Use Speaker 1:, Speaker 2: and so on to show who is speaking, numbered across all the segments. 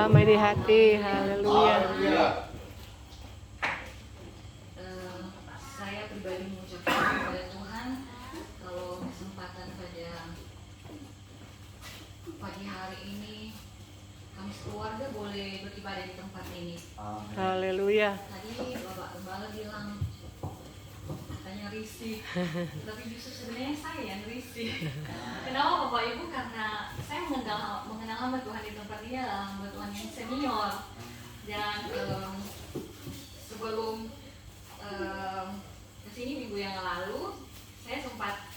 Speaker 1: damai di hati. Haleluya.
Speaker 2: Saya pribadi mengucapkan kepada Tuhan, kalau kesempatan pada pagi hari ini kami keluarga boleh beribadah di tempat ini.
Speaker 1: Haleluya.
Speaker 2: Tadi Bapak Gembala bilang katanya risih, tapi justru sebenarnya saya yang risih. Kenapa Bapak Ibu? Karena saya mengenal hamba Tuhan di tempat ini adalah hamba Tuhan yang senior. Dan sebelum kesini minggu yang lalu, saya sempat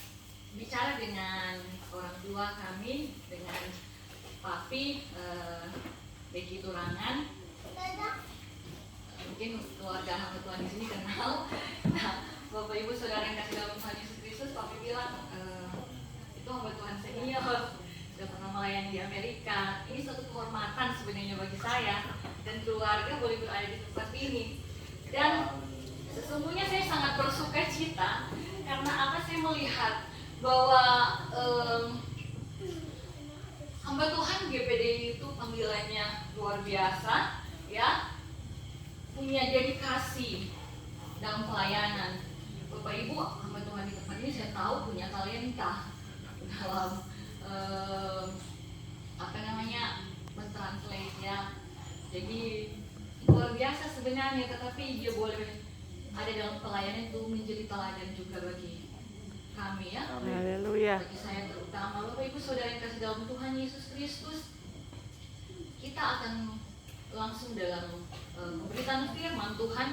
Speaker 2: bicara dengan orang tua kami, dengan Papi Becky Turangan. Mungkin keluarga hamba Tuhan di sini kenal. Nah, Bapak Ibu Saudara yang kasih dalam Tuhan Yesus Kristus, Papi bilang itu hamba Tuhan senior, sudah pernah melayani di Amerika. Ini suatu kehormatan sebenarnya bagi saya dan keluarga boleh berada di tempat ini. Dan sesungguhnya saya sangat bersuka cita karena saya melihat bahwa hamba Tuhan GPDI itu panggilannya luar biasa, ya, punya dedikasi dalam pelayanan. Bapak Ibu, hamba Tuhan di tempat ini saya tahu punya talenta dalam mentranslate, ya. Jadi luar biasa sebenarnya, tetapi dia boleh ada dalam pelayanan itu menjadi teladan juga bagi kami, ya.
Speaker 1: Haleluya.
Speaker 2: Bagi saya terutama. Bapak Ibu Saudara yang kasih dalam Tuhan Yesus Kristus, kita akan langsung dalam pemberitaan firman Tuhan,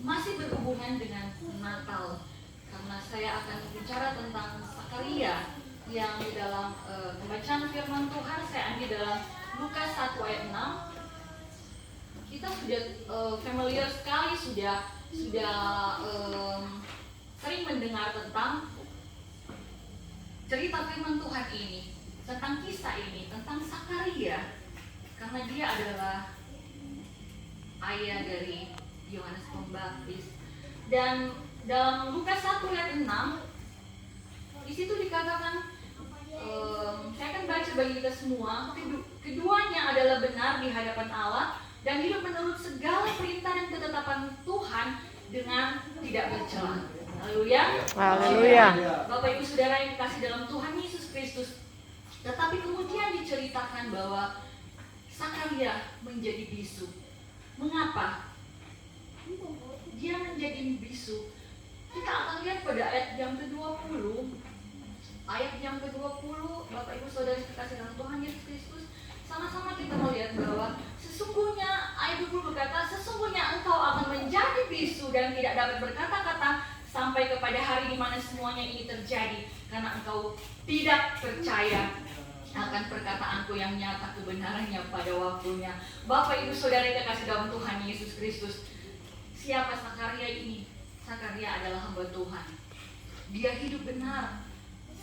Speaker 2: masih berhubungan dengan Natal, karena saya akan bicara tentang Sakaria yang di dalam pembacaan firman Tuhan saya ambil dalam Lukas 1 ayat 6. Kita sudah familiar sekali, sudah sering mendengar tentang cerita firman Tuhan ini, tentang kisah ini, tentang Sakaria, karena dia adalah ayah dari Yohanes Pembaptis. Dan dalam Lukas 1 ayat 6, di situ dikatakan, saya akan baca bagi kita semua, keduanya adalah benar di hadapan Allah dan hidup menurut segala perintah dan ketetapan Tuhan dengan tidak bercela. Haleluya.
Speaker 1: Haleluya.
Speaker 2: Bapak Ibu Saudara yang dikasih dalam Tuhan Yesus Kristus. Tetapi kemudian diceritakan bahwa Sakaria menjadi bisu. Mengapa dia menjadi bisu? Kita akan lihat pada ayat yang ke-20. Ayat yang ke-20, Bapak Ibu Saudara yang dikasih dalam Tuhan Yesus Kristus, sama-sama kita melihat bahwa sesungguhnya, ayat 20 berkata, sesungguhnya engkau akan menjadi bisu dan tidak dapat berkata-kata sampai kepada hari di mana semuanya ini terjadi, karena engkau tidak percaya akan perkataanku yang nyata kebenarannya pada waktunya. Bapak Ibu Saudara yang dikasih dalam Tuhan Yesus Kristus, siapa Sakaria ini? Sakaria adalah hamba Tuhan. Dia hidup benar.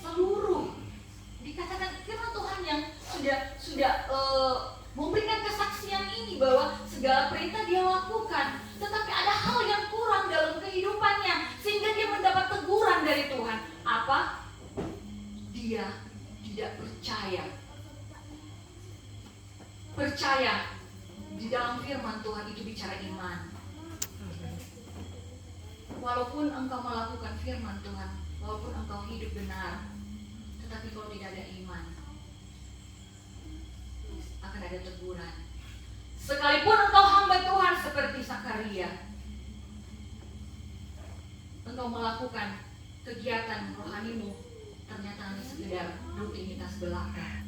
Speaker 2: Seluruh dikatakan firman Tuhan yang sudah memberikan kesaksian ini bahwa segala perintah dia lakukan, tetapi ada hal yang kurang dalam kehidupannya sehingga dia mendapat teguran dari Tuhan. Apa? Dia tidak percaya. Percaya di dalam firman Tuhan itu bicara iman. Walaupun engkau melakukan firman Tuhan, walaupun engkau hidup benar, tetapi kalau tidak ada iman, akan ada teguran. Sekalipun engkau hamba Tuhan seperti Sakaria, engkau melakukan kegiatan rohanimu, ternyata hanya sekedar rutinitas belaka.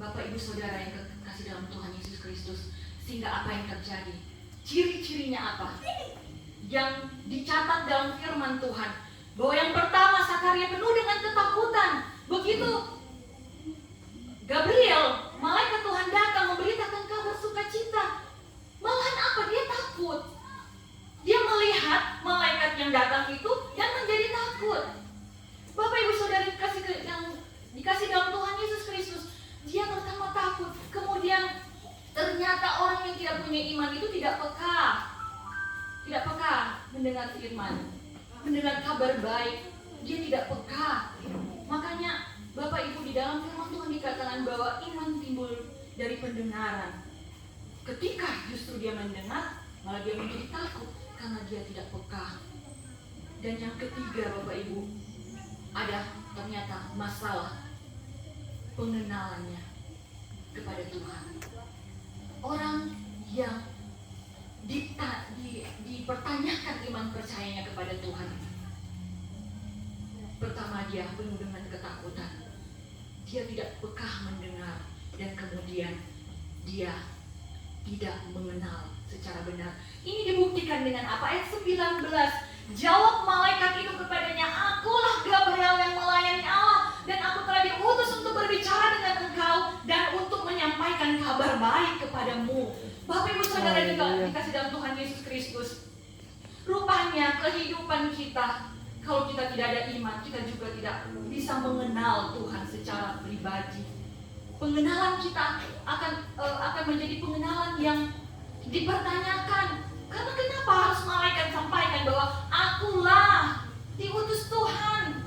Speaker 2: Bapak Ibu Saudara yang kasih dalam Tuhan Yesus Kristus, sehingga apa yang terjadi? Ciri-cirinya apa? Yang dicatat dalam firman Tuhan, bahwa yang pertama, Sakaria penuh dengan ketakutan. Begitu Gabriel, malaikat Tuhan datang memberitakan kabar sukacita, malahan apa? Dia takut. Dia melihat malaikat yang datang itu yang menjadi takut. Bapak Ibu Saudara yang dikasih dalam Tuhan Yesus Kristus, dia pertama takut, kemudian ternyata orang yang tidak punya iman itu tidak peka mendengar firman, mendengar kabar baik. Dia tidak peka. Makanya Bapak Ibu, di dalam firman Tuhan dikatakan bahwa iman timbul dari pendengaran. ketika justru dia mendengar, malah dia menjadi takut karena dia tidak peka. Dan yang ketiga, Bapak Ibu, ada ternyata masalah pengenalannya kepada Tuhan. Orang yang dipertanyakan iman percayanya kepada Tuhan, pertama dia penuh dengan ketakutan, dia tidak peka mendengar, dan kemudian dia tidak mengenal secara benar. Ini dibuktikan dengan apa? Ayat 19, jawab malaikat itu kepadanya, akulah Gabriel yang melayani Allah, dan aku telah diutus untuk berbicara dengan engkau dan untuk menyampaikan kabar baik kepadamu. Bapak Ibu Saudara juga dikasih dalam Tuhan Yesus Kristus, rupanya kehidupan kita, kalau kita tidak ada iman, kita juga tidak bisa mengenal Tuhan secara pribadi. Pengenalan kita akan menjadi pengenalan yang dipertanyakan. Karena kenapa harus malaikat sampaikan bahwa akulah diutus Tuhan?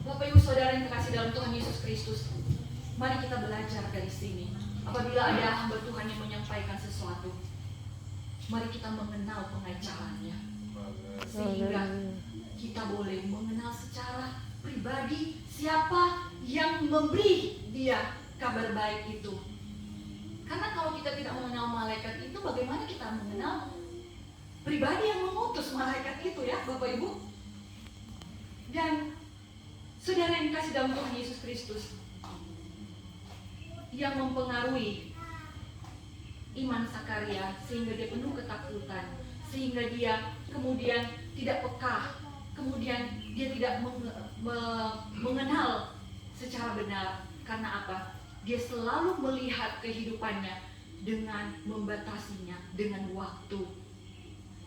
Speaker 2: Bapak Ibu Saudara yang terkasih dalam Tuhan Yesus Kristus, mari kita belajar dari sini. Apabila ada hamba Tuhan yang menyampaikan sesuatu, mari kita mengenal pengajarannya, sehingga kita boleh mengenal secara pribadi siapa yang memberi dia kabar baik itu. Karena kalau kita tidak mengenal malaikat itu, bagaimana kita mengenal pribadi yang mengutus malaikat itu, ya Bapak Ibu? Dan saudara yang dikasih dalam Tuhan Yesus Kristus, yang mempengaruhi iman Sakaria sehingga dia penuh ketakutan, sehingga dia kemudian tidak peka, kemudian dia tidak mengenal secara benar. Karena apa? Dia selalu melihat kehidupannya dengan membatasinya dengan waktu.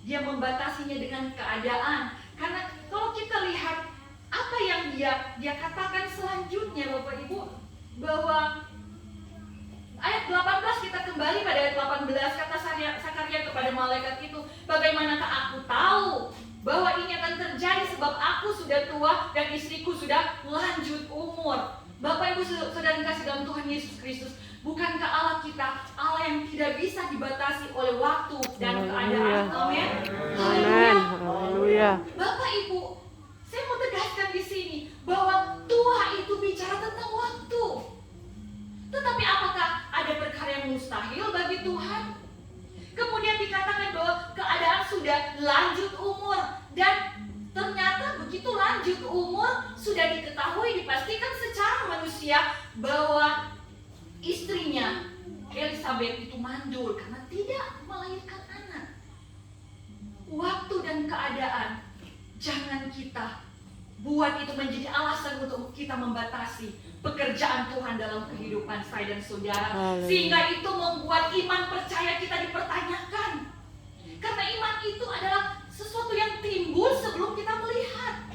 Speaker 2: Dia membatasinya dengan keadaan. Karena kalau kita lihat apa yang dia katakan selanjutnya, Bapak Ibu, bahwa ayat 18, kita kembali pada ayat 18, kata Sakaria kepada malaikat itu, bagaimanakah aku tahu bahwa ini akan terjadi sebab aku sudah tua dan istriku sudah lanjut umur. Bapak Ibu Saudara yang kasih dalam Tuhan Yesus Kristus, bukankah Allah kita Allah yang tidak bisa dibatasi oleh waktu dan keadaan? Amin.
Speaker 1: Haleluya.
Speaker 2: Bapak Ibu, saya mau tegaskan di sini bahwa tua itu bicara tentang waktu. Tetapi apakah ada perkara yang mustahil bagi Tuhan? Kemudian dikatakan bahwa keadaan sudah lanjut umur, dan ternyata begitu lanjut umur sudah diketahui, dipastikan secara manusia bahwa istrinya Elizabeth itu mandul karena tidak melahirkan anak. Waktu dan keadaan jangan kita buat itu menjadi alasan untuk kita membatasi pekerjaan Tuhan dalam kehidupan saya dan saudara. Sehingga itu membuat iman percaya kita dipertanyakan. Karena iman itu adalah sesuatu yang timbul sebelum kita melihat.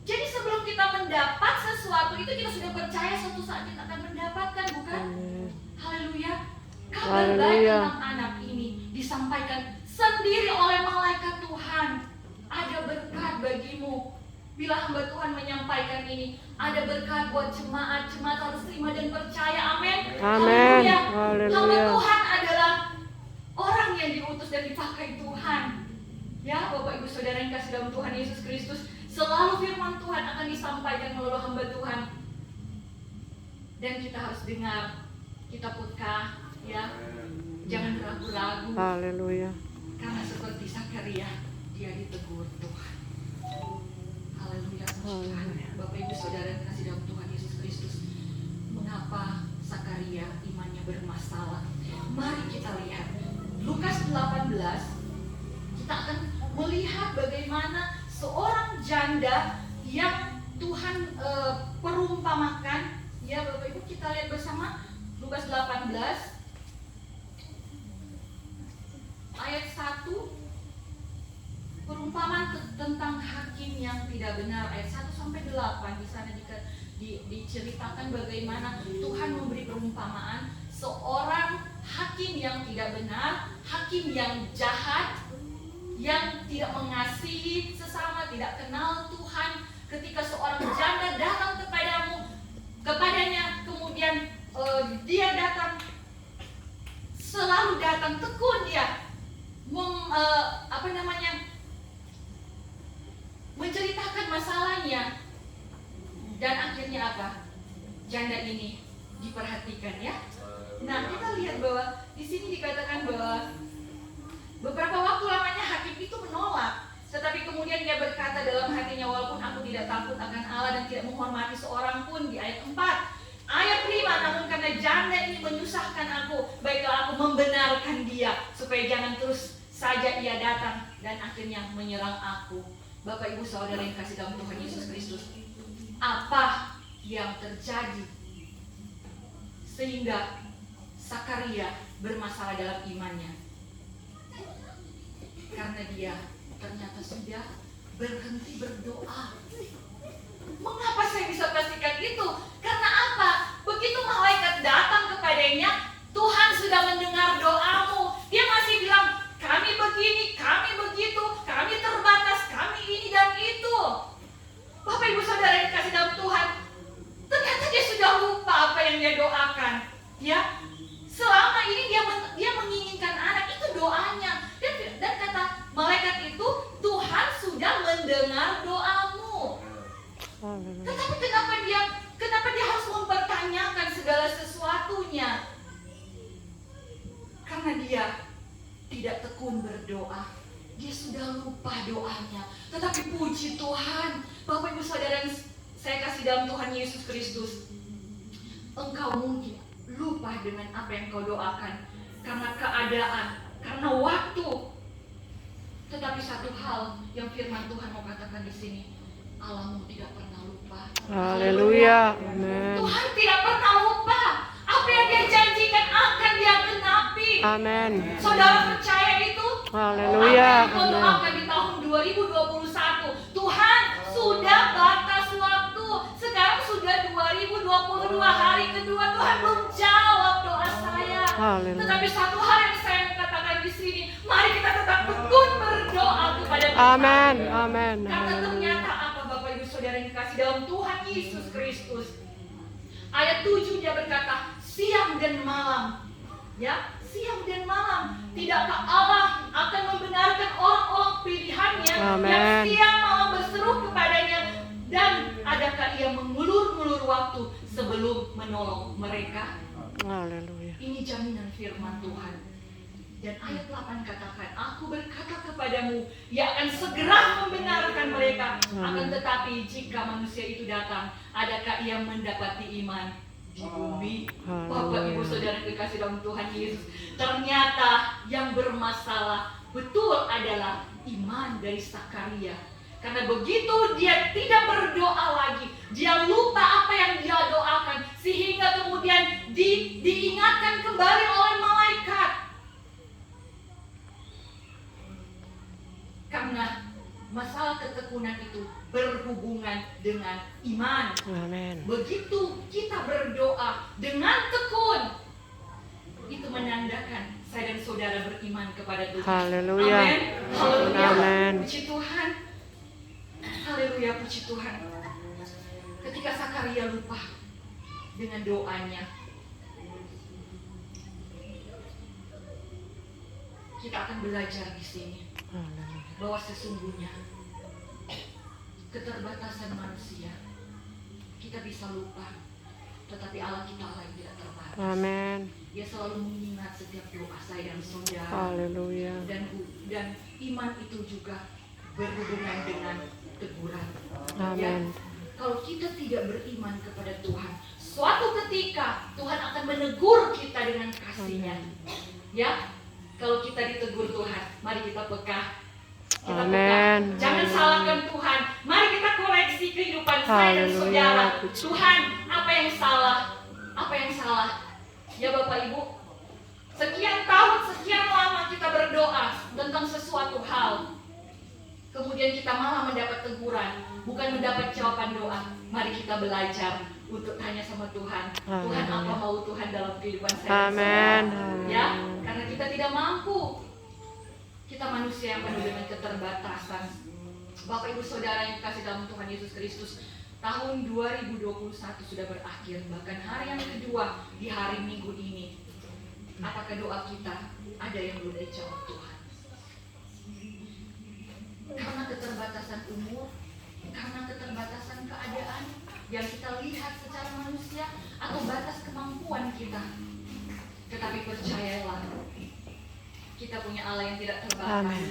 Speaker 2: Jadi sebelum kita mendapat sesuatu itu, kita sudah percaya suatu saat kita akan mendapatkan, bukan? Haleluya. Kabar baik tentang anak ini disampaikan sendiri oleh malaikat Tuhan. Ada berkat bagimu. Bila hamba Tuhan menyampaikan ini, ada berkat buat jemaat harus terima dan percaya. Amin. Haleluya. Hamba Tuhan adalah orang yang diutus dan dipakai Tuhan. Ya, Bapak Ibu Saudara yang kasih dalam Tuhan Yesus Kristus, selalu firman Tuhan akan disampaikan melalui hamba Tuhan. Dan kita harus dengar, kita peka, ya. Jangan ragu-ragu.
Speaker 1: Haleluya.
Speaker 2: Karena seperti Sakaria, dia ditegur Tuhan. Haleluya. Bapak Ibu Saudara yang kasih dalam Tuhan Yesus Kristus, mengapa Sakaria imannya bermasalah? Mari kita lihat Lukas 18. Kita akan melihat bagaimana seorang janda yang Tuhan perumpamakan. Ya Bapak Ibu, kita lihat bersama Lukas 18 ayat 1. Perumpamaan tentang hakim yang tidak benar, ayat 1 sampai 8. Di sana diceritakan bagaimana Tuhan memberi perumpamaan seorang hakim yang tidak benar, hakim yang jahat, yang tidak mengasihi sesama, tidak kenal Tuhan. Ketika seorang janda datang kepadanya, kemudian dia datang bahwa di sini dikatakan bahwa beberapa waktu lamanya hakim itu menolak. Tetapi kemudian dia berkata dalam hatinya, walaupun aku tidak takut akan Allah dan tidak menghormati seorang pun, di ayat 4. Ayat 5, namun karena janda ini menyusahkan aku, baiklah aku membenarkan dia, supaya jangan terus saja ia datang dan akhirnya menyerang aku. Bapak ibu saudara yang kasih dalam Tuhan Yesus Kristus, apa yang terjadi sehingga Sakaria bermasalah dalam imannya? Karena dia ternyata sudah berhenti berdoa. Mengapa saya bisa pastikan itu? Karena apa? Begitu malaikat datang kepadanya, Tuhan sudah mendengar doamu. Dia masih bilang, kami begini, kami begitu, kami terbatas, kami ini dan itu. Bapak ibu saudara yang dikasih dalam Tuhan, ternyata dia sudah lupa apa yang dia doakan. Ya, selama ini dia menginginkan anak, itu doanya. Dan kata malaikat itu, Tuhan sudah mendengar doamu. Tetapi kenapa dia harus mempertanyakan segala sesuatunya? Karena dia tidak tekun berdoa. Dia sudah lupa doanya. Tetapi puji Tuhan, Bapak ibu saudara yang saya kasih dalam Tuhan Yesus Kristus, engkau mungkin lupa dengan apa yang kau doakan karena keadaan, karena waktu. Tetapi satu hal yang firman Tuhan mau katakan di sini, Allahmu tidak pernah lupa.
Speaker 1: Haleluya. Amin.
Speaker 2: Tuhan tidak pernah lupa. Apa yang dia janjikan akan dia genapi.
Speaker 1: Amin.
Speaker 2: Saudara percaya itu?
Speaker 1: Haleluya.
Speaker 2: Apa yang kau doakan di tahun 2021, Tuhan sudah batas waktu. Sekarang sudah 2022, hari kedua, Tuhan belum jawab doa saya.
Speaker 1: Haleluya.
Speaker 2: Tetapi satu hal yang saya mau katakan di sini, mari kita tetap tekun berdoa kepada Tuhan.
Speaker 1: Amin. Amin.
Speaker 2: Karena ternyata apa Bapak Ibu Saudara yang dikasih dalam Tuhan Yesus Kristus. Ayat 7 dia berkata, siang dan malam. Ya, siang dan malam. Tidakkah Allah akan membenarkan orang-orang pilihannya yang siang malam berseru kepadanya, dan adakah ia mengulur-ngulur waktu sebelum menolong mereka?
Speaker 1: Haleluya.
Speaker 2: Ini jaminan firman Tuhan. Dan ayat 8 katakan, aku berkata kepadamu, ia akan segera membenarkan mereka. Akan tetapi jika manusia itu datang, adakah ia mendapati iman di bumi? Bapak ibu saudara dikasih dalam Tuhan Yesus, ternyata yang bermasalah betul adalah iman dari Sakaria. Karena begitu dia tidak berdoa lagi, dia lupa apa yang dia doakan, sehingga kemudian diingatkan kembali oleh malaikat. Karena masalah ketekunan itu berhubungan dengan iman.
Speaker 1: Amin.
Speaker 2: Begitu kita berdoa dengan tekun, itu menandakan saya dan saudara beriman kepada Tuhan.
Speaker 1: Haleluya.
Speaker 2: Amin. Haleluya.
Speaker 1: Amin.
Speaker 2: Puji Tuhan. Haleluya, puji Tuhan. Ketika Sakaria lupa dengan doanya, kita akan belajar di sini bahwa sesungguhnya keterbatasan manusia kita bisa lupa, tetapi Allah kita Allah yang tidak terbatas.
Speaker 1: Amin.
Speaker 2: Dia selalu mengingat setiap doa saya dan saudara.
Speaker 1: Haleluya.
Speaker 2: Dan iman itu juga berhubungan dengan teguran.
Speaker 1: Amin.
Speaker 2: Ya, kalau kita tidak beriman kepada Tuhan, suatu ketika Tuhan akan menegur kita dengan kasih-Nya. Ya, kalau kita ditegur Tuhan, mari kita peka. Kita peka. Jangan salahkan Tuhan. Mari kita koreksi kehidupan saya dan saudara. Tuhan, apa yang salah? Apa yang salah? Ya Bapak Ibu, sekian tahun, sekian lama kita berdoa tentang sesuatu hal, kemudian kita malah mendapat teguran, bukan mendapat jawaban doa. Mari kita belajar untuk tanya sama Tuhan. Tuhan, apa mau Tuhan dalam kehidupan saya?
Speaker 1: Amin.
Speaker 2: Ya, karena kita tidak mampu. Kita manusia yang penuh dengan keterbatasan. Bapak Ibu Saudara yang dikasih dalam Tuhan Yesus Kristus, tahun 2021 sudah berakhir, bahkan hari yang kedua di hari Minggu ini. Apakah doa kita ada yang belum dijawab Tuhan? Karena keterbatasan umur, karena keterbatasan keadaan yang kita lihat secara manusia, atau batas kemampuan kita. Tetapi percayalah, kita punya Allah yang tidak terbatas.
Speaker 1: Amin.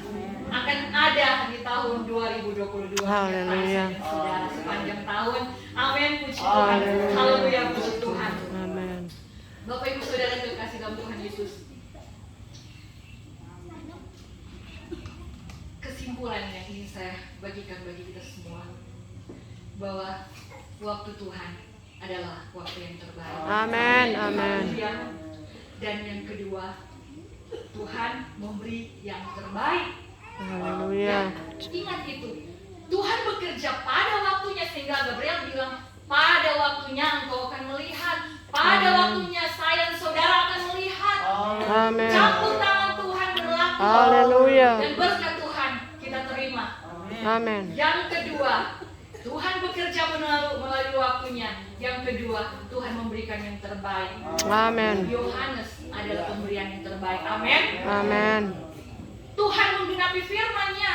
Speaker 2: Akan ada di tahun 2022.
Speaker 1: Haleluya.
Speaker 2: Saudara, sepanjang tahun. Amin. Puji Tuhan.
Speaker 1: Haleluya.
Speaker 2: Haleluya. Puji Tuhan.
Speaker 1: Amin.
Speaker 2: Bapak Ibu Saudara yang terkasih dalam Tuhan Yesus. Kesimpulan yang ingin saya bagikan bagi kita semua, bahwa waktu Tuhan adalah waktu yang terbaik.
Speaker 1: Amin. Amin.
Speaker 2: Dan yang kedua, Tuhan memberi yang terbaik.
Speaker 1: Haleluya.
Speaker 2: Ingat itu, Tuhan bekerja pada waktunya, sehingga Gabriel bilang, pada waktunya engkau akan melihat, pada waktunya saya dan saudara akan melihat.
Speaker 1: Amin.
Speaker 2: Campur tangan Tuhan berlaku.
Speaker 1: Haleluya.
Speaker 2: Dan berkat Tuhan kita terima.
Speaker 1: Amin.
Speaker 2: Yang kedua, Tuhan bekerja melalui waktunya. Yang kedua, Tuhan memberikan yang terbaik.
Speaker 1: Amin.
Speaker 2: Yohanes adalah pemberian yang terbaik. Amin.
Speaker 1: Amin.
Speaker 2: Tuhan menggenapi firman-Nya,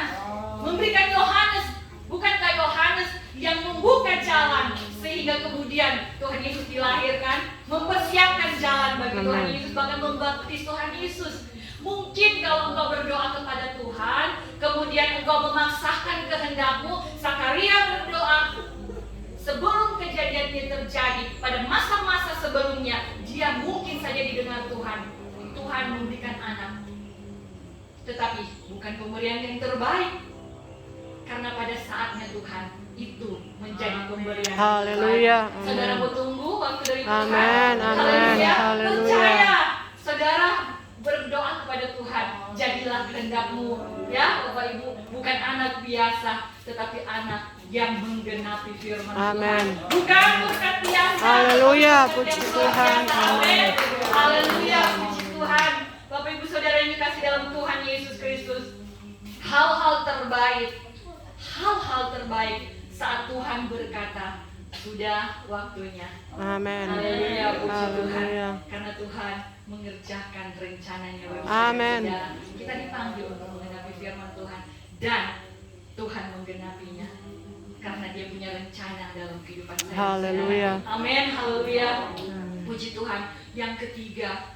Speaker 2: memberikan Yohanes, bukankah Yohanes yang membuka jalan sehingga kemudian Tuhan Yesus dilahirkan, mempersiapkan jalan bagi Tuhan Yesus, bahkan membaptis Tuhan Yesus. Mungkin kalau engkau berdoa kepada Tuhan, kemudian engkau memaksakan kehendakmu, Zakaria berdoa sebelum kejadian ini terjadi, pada masa-masa sebelumnya, dia mungkin saja didengar Tuhan. Tuhan memberikan anak. Tetapi bukan pemberian yang terbaik. Karena pada saatnya Tuhan itu menjadi pemberian.
Speaker 1: Haleluya.
Speaker 2: Saudara mau tunggu waktu dari Tuhan.
Speaker 1: Amin. Amin.
Speaker 2: Haleluya.
Speaker 1: Haleluya.
Speaker 2: Percaya. Saudara berdoa kepada Tuhan, jadilah kehendakmu, ya Bapak Ibu, bukan anak biasa, tetapi anak yang menggenapi firman
Speaker 1: Amin.
Speaker 2: Tuhan. Bukan biasa.
Speaker 1: Haleluya. Puji Tuhan.
Speaker 2: Amin. Haleluya. Puji Tuhan. Bapak Ibu Saudara yang dikasih dalam Tuhan Yesus Kristus, hal-hal terbaik saat Tuhan berkata, sudah waktunya.
Speaker 1: Amin.
Speaker 2: Haleluya. Puji Tuhan.
Speaker 1: Haleluya.
Speaker 2: Karena Tuhan mengerjakan rencananya bagi
Speaker 1: Amin.
Speaker 2: saudara. Kita dipanggil untuk menggenapi firman Tuhan, dan Tuhan menggenapinya karena Dia punya rencana dalam kehidupan saya.
Speaker 1: Haleluya.
Speaker 2: Amin. Haleluya. Puji Tuhan. Yang ketiga,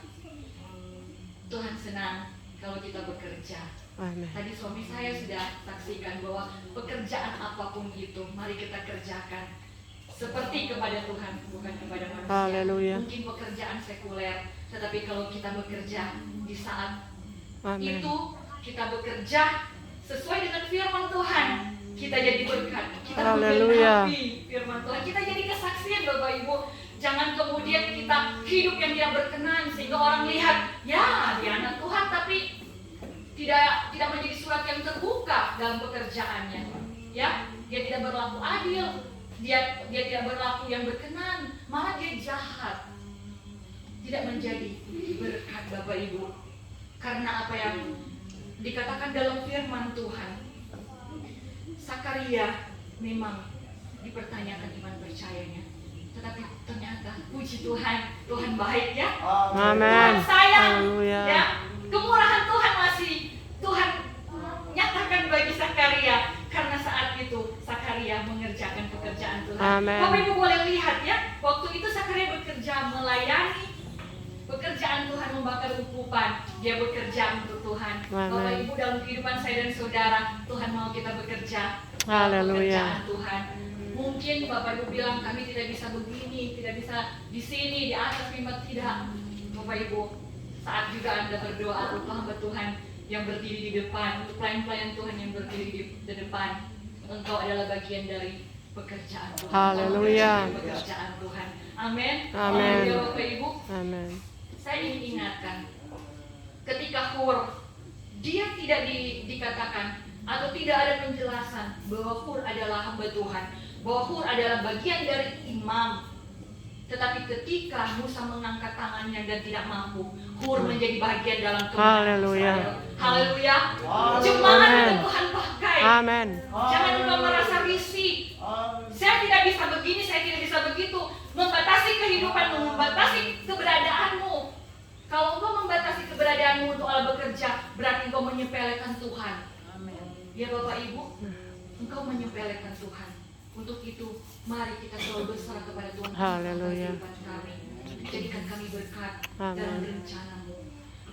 Speaker 2: Tuhan senang kalau kita bekerja.
Speaker 1: Amin.
Speaker 2: Tadi suami saya sudah saksikan bahwa pekerjaan apapun itu, mari kita kerjakan seperti kepada Tuhan, bukan kepada manusia.
Speaker 1: Haleluya.
Speaker 2: Mungkin pekerjaan sekuler, tetapi kalau kita bekerja di saat
Speaker 1: Amin.
Speaker 2: itu, kita bekerja sesuai dengan firman Tuhan, kita jadi berkat. Kita
Speaker 1: Haleluya.
Speaker 2: menggenapi firman Tuhan, kita jadi kesaksian Bapak Ibu. Jangan kemudian kita hidup yang tidak berkenan sehingga orang lihat, ya dia anak Tuhan, tapi tidak menjadi surat yang terbuka dalam pekerjaannya. Ya, dia tidak berlaku adil, dia tidak berlaku yang berkenan, malah dia jahat. Tidak menjadi berkat Bapak Ibu. Karena apa yang dikatakan dalam firman Tuhan, Zakaria memang dipertanyakan iman percayanya, tetapi ternyata puji Tuhan, Tuhan baik ya.
Speaker 1: Amin.
Speaker 2: Tuhan sayang.
Speaker 1: Haleluya.
Speaker 2: Ya, kemurahan Tuhan masih Tuhan nyatakan bagi Zakaria, karena saat itu Zakaria mengerjakan pekerjaan Tuhan.
Speaker 1: Amin.
Speaker 2: Bapak Ibu boleh lihat ya, waktu itu Zakaria bekerja melayani. Pekerjaan Tuhan membakar ukupan, dia bekerja untuk Tuhan.
Speaker 1: Amin.
Speaker 2: Bapak Ibu dalam kehidupan saya dan saudara, Tuhan mau kita bekerja dalam
Speaker 1: Haleluya.
Speaker 2: pekerjaan Tuhan. Mungkin Bapak Ibu bilang kami tidak bisa begini, tidak bisa di sini, di atas mimbar, tidak. Bapak Ibu, saat juga Anda berdoa untuk hamba Tuhan yang berdiri di depan, untuk pelayan-pelayan Tuhan yang berdiri di depan, engkau adalah bagian dari pekerjaan Tuhan.
Speaker 1: Haleluya.
Speaker 2: Pekerjaan Tuhan. Amin.
Speaker 1: Amin.
Speaker 2: Haleluya, Bapak Ibu.
Speaker 1: Amin.
Speaker 2: Saya ingin ingatkan, ketika Hur, dia tidak dikatakan atau tidak ada penjelasan bahwa Hur adalah hamba Tuhan, bahwa Hur adalah bagian dari imam. Tetapi ketika Musa mengangkat tangannya dan tidak mampu, Hur menjadi bagian dalam kemenangan
Speaker 1: Haleluya.
Speaker 2: Israel. Haleluya. Jemaat
Speaker 1: Amin.
Speaker 2: yang Tuhan pakai.
Speaker 1: Amin.
Speaker 2: Jangan engkau merasa risih. Saya tidak bisa begini, saya tidak bisa begitu. Membatasi kehidupanmu, membatasi keberadaanmu. Kalau engkau membatasi keberadaanmu untuk Allah bekerja, berarti engkau menyepelekan Tuhan. Ya Bapak Ibu, engkau menyepelekan Tuhan. Untuk itu, mari kita selalu berserah kepada Tuhan.
Speaker 1: Haleluya.
Speaker 2: Kehidupan kami. Jadikan kami berkat
Speaker 1: Amin.
Speaker 2: dalam rencana-Mu.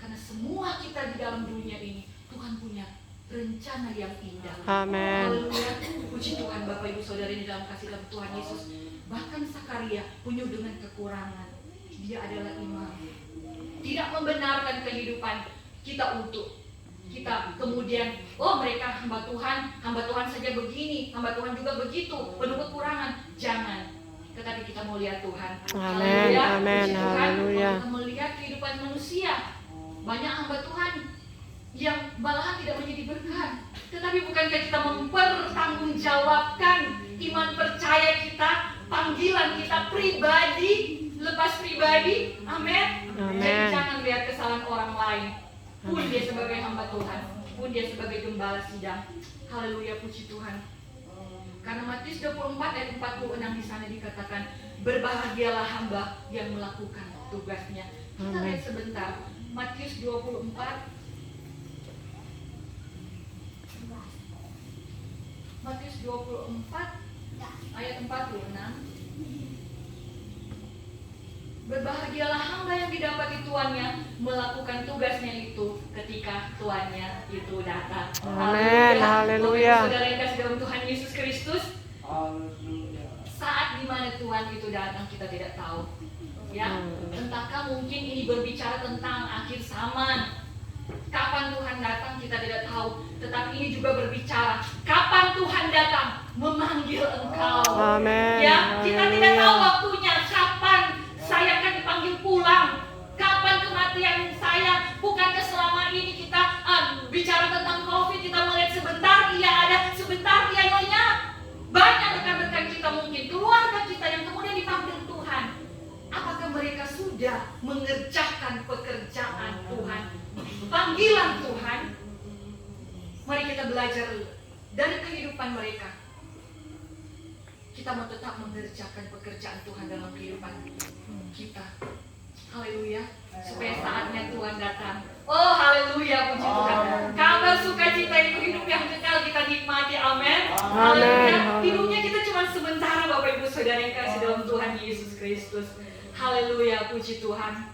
Speaker 2: Karena semua kita di dalam dunia ini, Tuhan punya rencana yang indah.
Speaker 1: Amin.
Speaker 2: Haleluya. Puji Tuhan Bapak Ibu Saudara di dalam kasih dalam Tuhan Yesus. Bahkan Sakaria penuh dengan kekurangan. Dia adalah imam. Tidak membenarkan kehidupan kita utuh. Kita kemudian, oh mereka hamba Tuhan saja begini, hamba Tuhan juga begitu, penuh kekurangan. Jangan. Tetapi kita mau lihat Tuhan.
Speaker 1: Amin,
Speaker 2: Haleluya.
Speaker 1: amin,
Speaker 2: Puji Tuhan.
Speaker 1: haleluya.
Speaker 2: Kalau kita melihat kehidupan manusia, banyak hamba Tuhan yang malahan tidak menjadi berkat. Tetapi bukankah kita mempertanggungjawabkan iman percaya kita, panggilan kita pribadi, lepas pribadi? Amin.
Speaker 1: Amin.
Speaker 2: Jadi jangan lihat kesalahan orang lain. Pun dia sebagai hamba Tuhan, pun dia sebagai gembala sidang. Haleluya, puji Tuhan. Karena Matius 24 ayat 46 di sana dikatakan, berbahagialah hamba yang melakukan tugasnya. Kita
Speaker 1: Amin.
Speaker 2: lihat sebentar. Matius 24 Matius 24 ayat 46. Berbahagialah hamba yang didapati tuannya melakukan tugasnya itu ketika tuannya itu datang.
Speaker 1: Amin, haleluya.
Speaker 2: Saudara yang kasih dalam Tuhan Yesus Kristus, saat dimana Tuhan itu datang kita tidak tahu. Ya, entahkah mungkin ini berbicara tentang akhir zaman. Kapan Tuhan datang kita tidak tahu. Tetapi ini juga berbicara kapan Tuhan datang memanggil engkau.
Speaker 1: Amin.
Speaker 2: Ya, kita tidak
Speaker 1: Haleluya.
Speaker 2: tahu waktunya kapan saya akan dipanggil pulang. Kapan kematian saya? Bukankah selama ini kita bicara tentang COVID, kita melihat sebentar ia ada, sebentar ia lenyap. Banyak rekan-rekan kita mungkin, keluarga kita yang kemudian dipanggil Tuhan. Apakah mereka sudah mengerjakan pekerjaan Tuhan, panggilan Tuhan? Mari kita belajar dari kehidupan mereka. Kita mau tetap mengerjakan pekerjaan Tuhan dalam kehidupan kita. Haleluya. Supaya saatnya Tuhan datang. Oh haleluya, puji Tuhan. Kabar sukacita itu hidup yang kekal kita nikmati. Amin. Haleluya. Hidupnya kita cuma sementara Bapak Ibu Saudara yang kasih dalam Tuhan Yesus Kristus. Haleluya, puji Tuhan.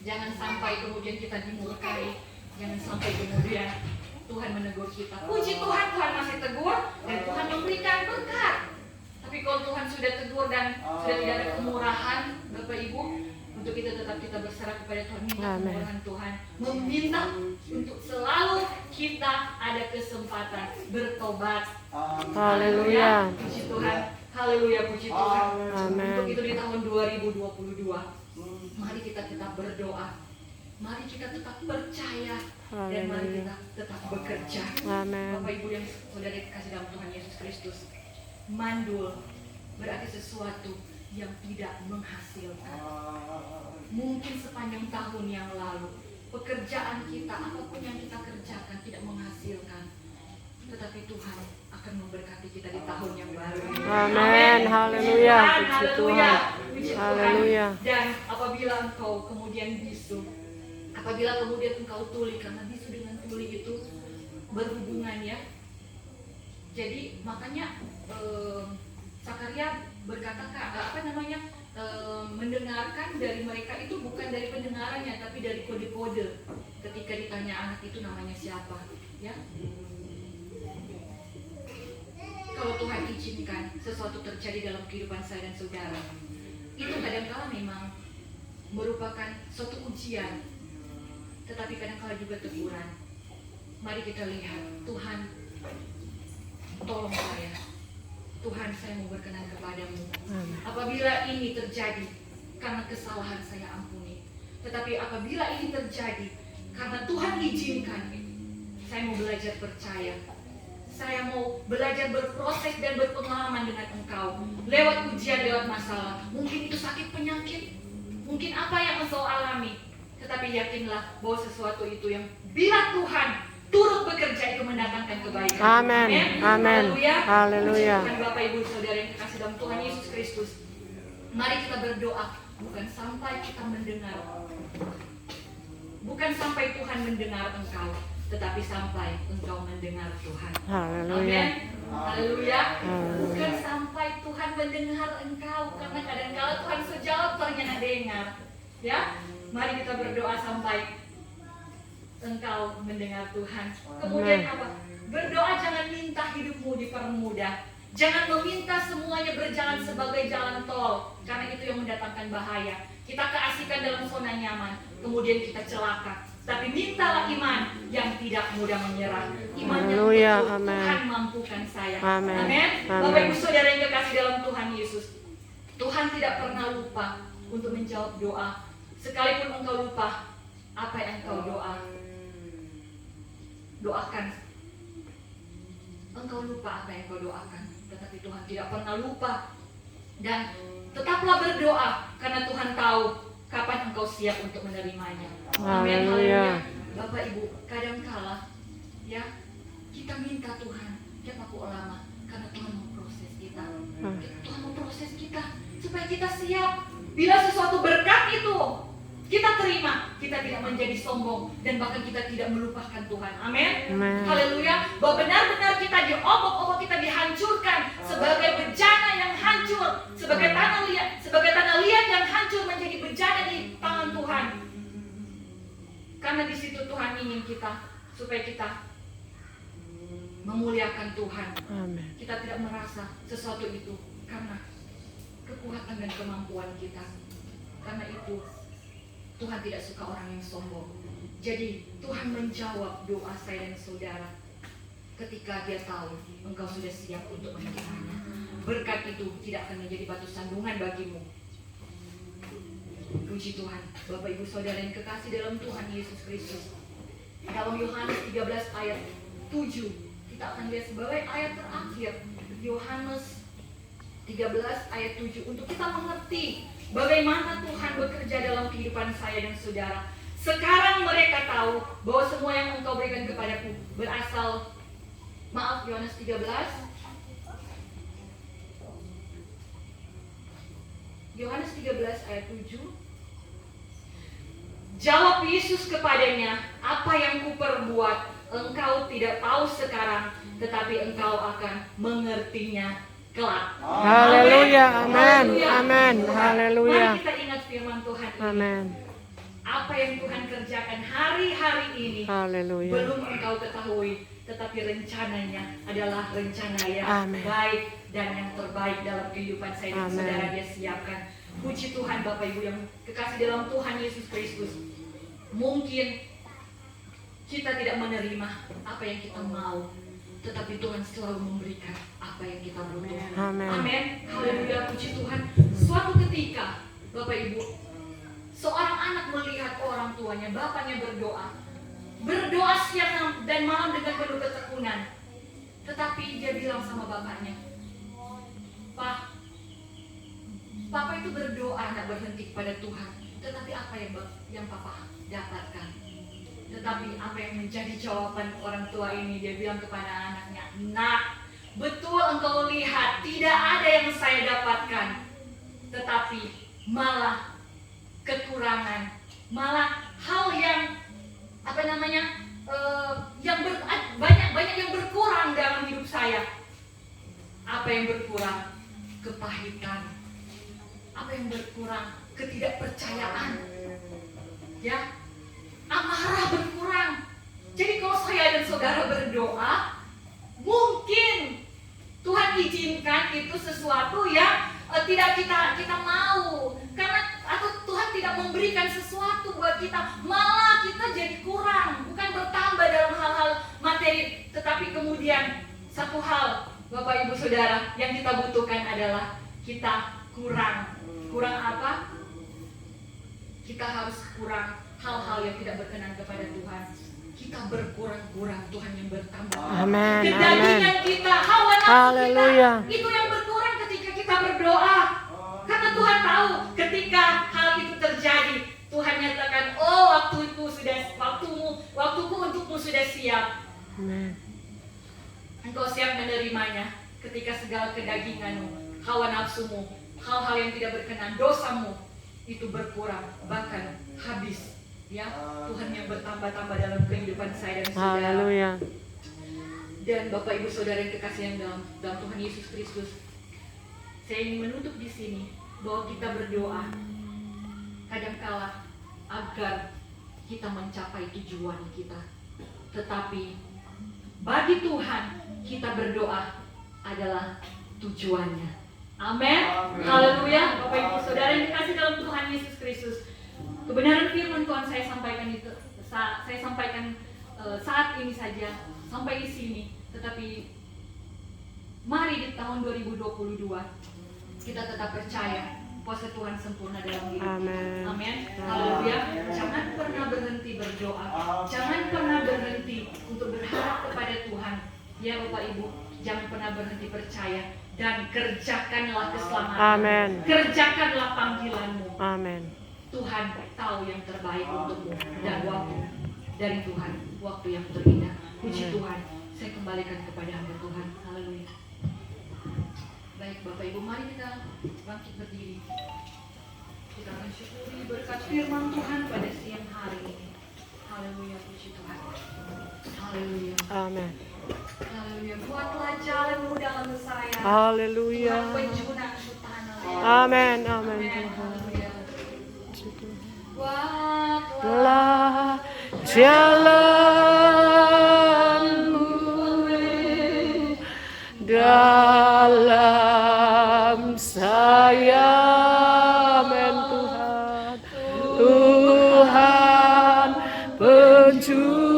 Speaker 2: Jangan sampai kemudian kita dimurkai. Jangan sampai kemudian Tuhan menegur kita. Puji Tuhan, Tuhan masih tegur dan Tuhan memberikan berkat. Tapi kalau Tuhan sudah tegur dan sudah tidak ada kemurahan, Bapak Ibu, untuk kita berserah kepada Tuhan, minta
Speaker 1: Amin.
Speaker 2: kemurahan Tuhan, meminta untuk selalu kita ada kesempatan bertobat.
Speaker 1: Haleluya.
Speaker 2: Puji Tuhan, haleluya, puji Tuhan.
Speaker 1: Amin.
Speaker 2: Untuk itu di tahun 2022, mari kita tetap berdoa, mari kita tetap percaya, dan mari
Speaker 1: Haleluya.
Speaker 2: kita tetap bekerja.
Speaker 1: Amin.
Speaker 2: Bapak Ibu yang saudara dikasih dalam Tuhan Yesus Kristus, mandul berarti sesuatu yang tidak menghasilkan. Mungkin sepanjang tahun yang lalu pekerjaan kita, apapun yang kita kerjakan tidak menghasilkan, tetapi Tuhan akan memberkati kita di tahun yang baru.
Speaker 1: Amin. Haleluya. Puji
Speaker 2: Haleluya.
Speaker 1: Tuhan.
Speaker 2: Puji Tuhan.
Speaker 1: Haleluya.
Speaker 2: Dan apabila engkau kemudian bisu, apabila kemudian engkau tuli, karena bisu dengan tuli itu berhubungan ya. Jadi makanya Sakaria berkata mendengarkan dari mereka itu bukan dari pendengarannya, tapi dari kode-kode. Ketika ditanya anak itu namanya siapa, ya. Kalau Tuhan izinkan sesuatu terjadi dalam kehidupan saya dan saudara, itu kadang-kala memang merupakan suatu ujian, tetapi kadang-kala juga teguran. Mari kita lihat, Tuhan, tolong Tuhan, saya mau berkenan kepadamu. Apabila ini terjadi karena kesalahan, saya ampuni. Tetapi apabila ini terjadi karena Tuhan izinkan, saya mau belajar percaya. Saya mau belajar berproses dan berpengalaman dengan Engkau. Lewat ujian, lewat masalah. Mungkin itu sakit penyakit, mungkin apa yang engkau alami. Tetapi yakinlah bahwa sesuatu itu yang bila Tuhan turut bekerja itu mendatangkan kebaikan.
Speaker 1: Amin. Amin. Haleluya.
Speaker 2: Tuhan Bapak Ibu Saudara yang dikasih dalam Tuhan Yesus Kristus, mari kita berdoa bukan sampai kita mendengar, bukan sampai Tuhan mendengar engkau, tetapi sampai engkau mendengar Tuhan.
Speaker 1: Haleluya.
Speaker 2: Amin. Haleluya. Bukan sampai Tuhan mendengar engkau, karena kadang-kala Tuhan sejawab ternyata dengar. Ya, mari kita berdoa sampai Engkau mendengar Tuhan. Kemudian apa? Berdoa jangan minta hidupmu dipermudah. Jangan meminta semuanya berjalan sebagai jalan tol, karena itu yang mendatangkan bahaya. Kita keasikan dalam zona nyaman, kemudian kita celaka. Tapi mintalah iman yang tidak mudah menyerah. Iman yang betul, Tuhan mampukan saya. Amin. Bapak Ibu Saudara yang kekasih dalam Tuhan Yesus, Tuhan tidak pernah lupa untuk menjawab doa. Sekalipun engkau lupa apa yang engkau doakan. Engkau lupa apa yang engkau doakan, tetapi Tuhan tidak pernah lupa. Dan tetaplah berdoa, karena Tuhan tahu kapan engkau siap untuk menerimanya. Amin. Haleluya. Bapak Ibu, kadangkala ya kita minta Tuhan, jangan aku lama, karena Tuhan mau proses kita. Tuhan mau proses kita supaya kita siap. Bila sesuatu berkat itu kita terima, kita tidak menjadi sombong, dan bahkan kita tidak melupakan Tuhan. Amin. Haleluya. Bahwa benar-benar kita diobok-obok, kita dihancurkan sebagai bejana yang hancur, sebagai tanah liat yang hancur menjadi bejana di tangan Tuhan. Karena di situ Tuhan ingin kita supaya kita memuliakan Tuhan. Amin. Kita tidak merasa sesuatu itu karena kekuatan dan kemampuan kita. Karena itu Tuhan tidak suka orang yang sombong. Jadi Tuhan menjawab doa saya dan saudara ketika Dia tahu engkau sudah siap untuk menerimanya. Berkat itu tidak akan menjadi batu sandungan bagimu. Puji Tuhan. Bapak Ibu Saudara yang kekasih dalam Tuhan Yesus Kristus, dalam Yohanes 13 ayat 7, kita akan lihat sebagai ayat terakhir. Yohanes 13 ayat 7, untuk kita mengerti bagaimana Tuhan bekerja dalam kehidupan saya dan saudara. Sekarang mereka tahu bahwa semua yang engkau berikan kepadaku berasal, Yohanes 13 ayat 7. Jawab Yesus kepadanya, apa yang kuperbuat engkau tidak tahu sekarang, tetapi engkau akan mengertinya kelak.
Speaker 1: Haleluya, amin, amin, haleluya.
Speaker 2: Mari kita ingat firman Tuhan ini.
Speaker 1: Amin.
Speaker 2: Apa yang Tuhan kerjakan hari-hari ini,
Speaker 1: haleluya,
Speaker 2: belum engkau ketahui, tetapi rencananya adalah rencana yang baik dan yang terbaik dalam kehidupan saya dan saudara. Dia siapkan. Puji Tuhan Bapak Ibu yang kekasih dalam Tuhan Yesus Kristus. Mungkin kita tidak menerima apa yang kita mau, tetapi Tuhan selalu memberikan apa yang kita butuhkan. Amin. Haleluya, puji Tuhan. Suatu ketika, Bapak Ibu, seorang anak melihat orang tuanya, bapaknya berdoa siang dan malam dengan penuh ketekunan. Tetapi dia bilang sama bapaknya, Papa itu berdoa tidak berhenti kepada Tuhan, tetapi apa yang Papa dapatkan? Tetapi apa yang menjadi jawaban orang tua ini? Dia bilang kepada anaknya, nak, betul engkau lihat tidak ada yang saya dapatkan, tetapi malah kekurangan, malah hal yang banyak yang berkurang dalam hidup saya. Apa yang berkurang? Kepahitan. Apa yang berkurang? Ketidakpercayaan. Ya, amarah berkurang. Jadi kalau saya dan saudara berdoa, mungkin Tuhan izinkan itu sesuatu yang tidak kita mau, karena atau Tuhan tidak memberikan sesuatu buat kita, malah kita jadi kurang, bukan bertambah dalam hal-hal materi, tetapi kemudian satu hal, Bapak Ibu Saudara, yang kita butuhkan adalah kita kurang apa? Kita harus kurang hal-hal yang tidak berkenan kepada Tuhan. Kita berkurang-kurang, Tuhan yang bertambah.
Speaker 1: Amin.
Speaker 2: Kedagingan kita, hawa nafsu kita, itu yang berkurang ketika kita berdoa. Karena Tuhan tahu ketika hal itu terjadi, Tuhan nyatakan, oh waktuku untukmu sudah siap.
Speaker 1: Amin.
Speaker 2: Engkau siap menerimanya ketika segala kedaginganmu, hawa nafsumu, hal-hal yang tidak berkenan, dosamu itu berkurang, bahkan habis. Ya, Tuhan yang bertambah-tambah dalam kehidupan saya dan saudara.
Speaker 1: Haleluya.
Speaker 2: Dan Bapak Ibu Saudara yang kekasih yang dalam Tuhan Yesus Kristus, saya ingin menutup di sini bahwa kita berdoa kadangkala agar kita mencapai tujuan kita. Tetapi bagi Tuhan kita berdoa adalah tujuannya. Amin. Haleluya. Bapak Ibu Saudara yang dikasih dalam Tuhan Yesus Kristus, kebenaran firman Tuhan saya sampaikan saat ini saja sampai di sini. Tetapi mari di tahun 2022 kita tetap percaya kuasa Tuhan sempurna dalam diri.
Speaker 1: Amin.
Speaker 2: Amin. Haleluya. Jangan pernah berhenti berdoa. Jangan pernah berhenti untuk berharap kepada Tuhan. Ya Bapak Ibu, jangan pernah berhenti percaya dan kerjakanlah keselamatan.
Speaker 1: Amin.
Speaker 2: Kerjakanlah panggilanmu.
Speaker 1: Amin.
Speaker 2: Tuhan tahu yang terbaik untukmu dan waktu dari Tuhan, waktu yang terindah. Puji Tuhan. Saya kembalikan kepada hamba Tuhan. Haleluya. Baik Bapak Ibu, mari kita bangkit berdiri. Kita mensyukuri berkat firman Tuhan pada siang hari ini. Haleluya, puji Tuhan. Haleluya.
Speaker 1: Amin.
Speaker 2: Haleluya. Buatlah jalanmu dalam saya.
Speaker 1: Haleluya.
Speaker 2: Tuhan penjunang tanah.
Speaker 1: Amin. Amin.
Speaker 2: Haleluya.
Speaker 1: Telah jalanmu dalam saya, amin Tuhan, Tuhan penjunang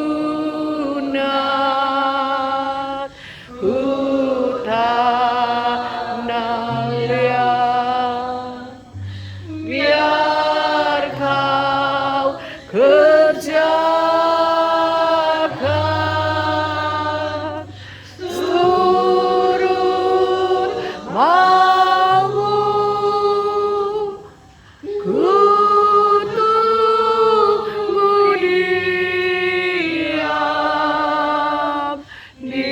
Speaker 1: tanah liat, biar kau kerjakan seluruh maumu, ku tunggu diam di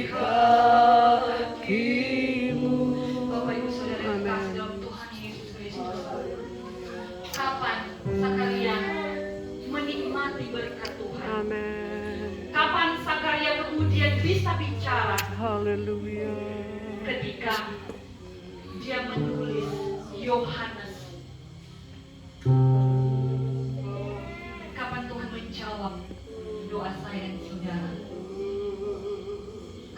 Speaker 1: kakimu.
Speaker 2: Bapak Ibu Saudara yang kasih dalam Tuhan Yesus Kristus, kapan Sakaria menikmati berkat Tuhan?
Speaker 1: Amin.
Speaker 2: Kapan Sakaria kemudian bisa bicara?
Speaker 1: Haleluya.
Speaker 2: Ketika dia menulis Yohanes. Kapan Tuhan menjawab doa saya dan saudara?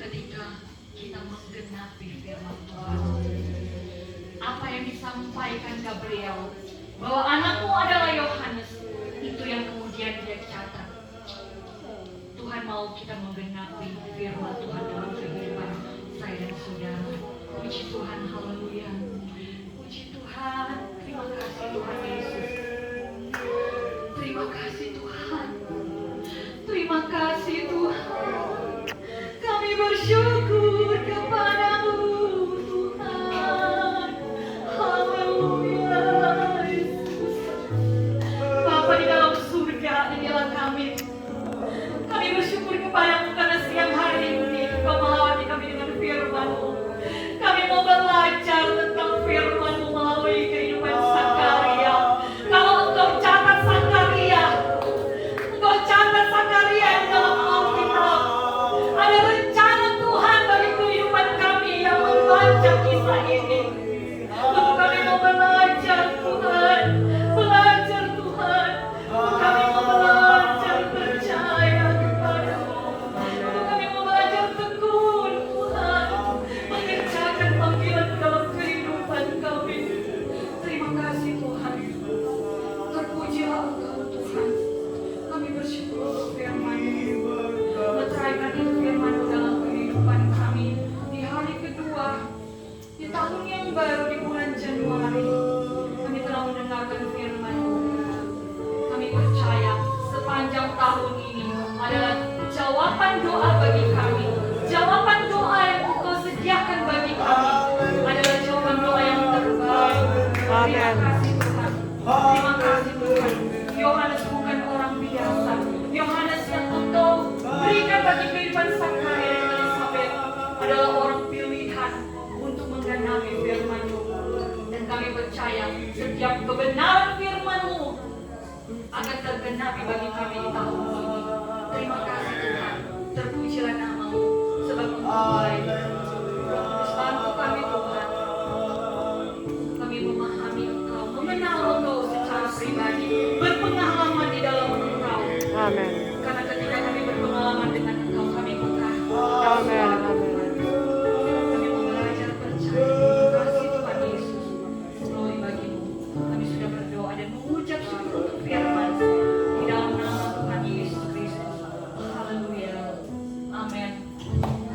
Speaker 2: Ketika kita menggenapi firman Tuhan. Apa yang disampaikan Gabriel, bahwa anakmu adalah Yohanes, itu yang kemudian dia catat. Tuhan mau kita menggenapi firman Tuhan dalam kehidupan saya dan saudara. Puji Tuhan, haleluya. Puji Tuhan, terima kasih Tuhan Yesus. Terima kasih Tuhan. Terima kasih Tuhan. Kami bersyukur kepadamu Tuhan. Haleluya Yesus. Bapa di dalam surga, inilah kami. Kami bersyukur kepadamu karena siang hari ini Kau melawati kami dengan firman-Mu. Kami mau belajar tentang firman-Mu melalui kehidupan Sakaria. Kalau Engkau catat Sakaria, Engkau catat Sakaria yang dalam Alkitab. Ada rencana Tuhan bagi kehidupan kami yang membaca kisah ini. Untuk kami mau belajar Tuhan, belajar Tuhan. Kami mau belajar percaya kepadamu. Untuk kami mau belajar tekun Tuhan, mengerjakan panggilan dalam kehidupan kami. Terima kasih Tuhan. Terpujilah Engkau Tuhan. Kami bersyukur untuk firman-Mu. Meteraikan firman-Mu dalam kehidupan kami di hari kedua, di tahun yang baru, di bulan Januari. Kami telah mendengarkan firman-Mu. Kami percaya sepanjang tahun ini adalah jawaban doa bagi kami. Jawaban doa yang Engkau sediakan bagi kami adalah jawaban doa yang terbaik. Terima kasih Tuhan. Terima kasih Tuhan. Yohanes bukan orang biasa. Yohanes yang Engkau berikan bagi kehidupan Sakaria dan Elisabet adalah orang pilihan untuk menggenapi firman-Mu. Dan kami percaya setiap kebenaran firman-Mu akan tergenapi bagi kami di tahun ini. Terima kasih Tuhan. Terpujilah nama-Mu sebab Engkau baik. Terus bantu kami Tuhan. Kami memahami Engkau, mengenal Engkau secara
Speaker 1: Amin.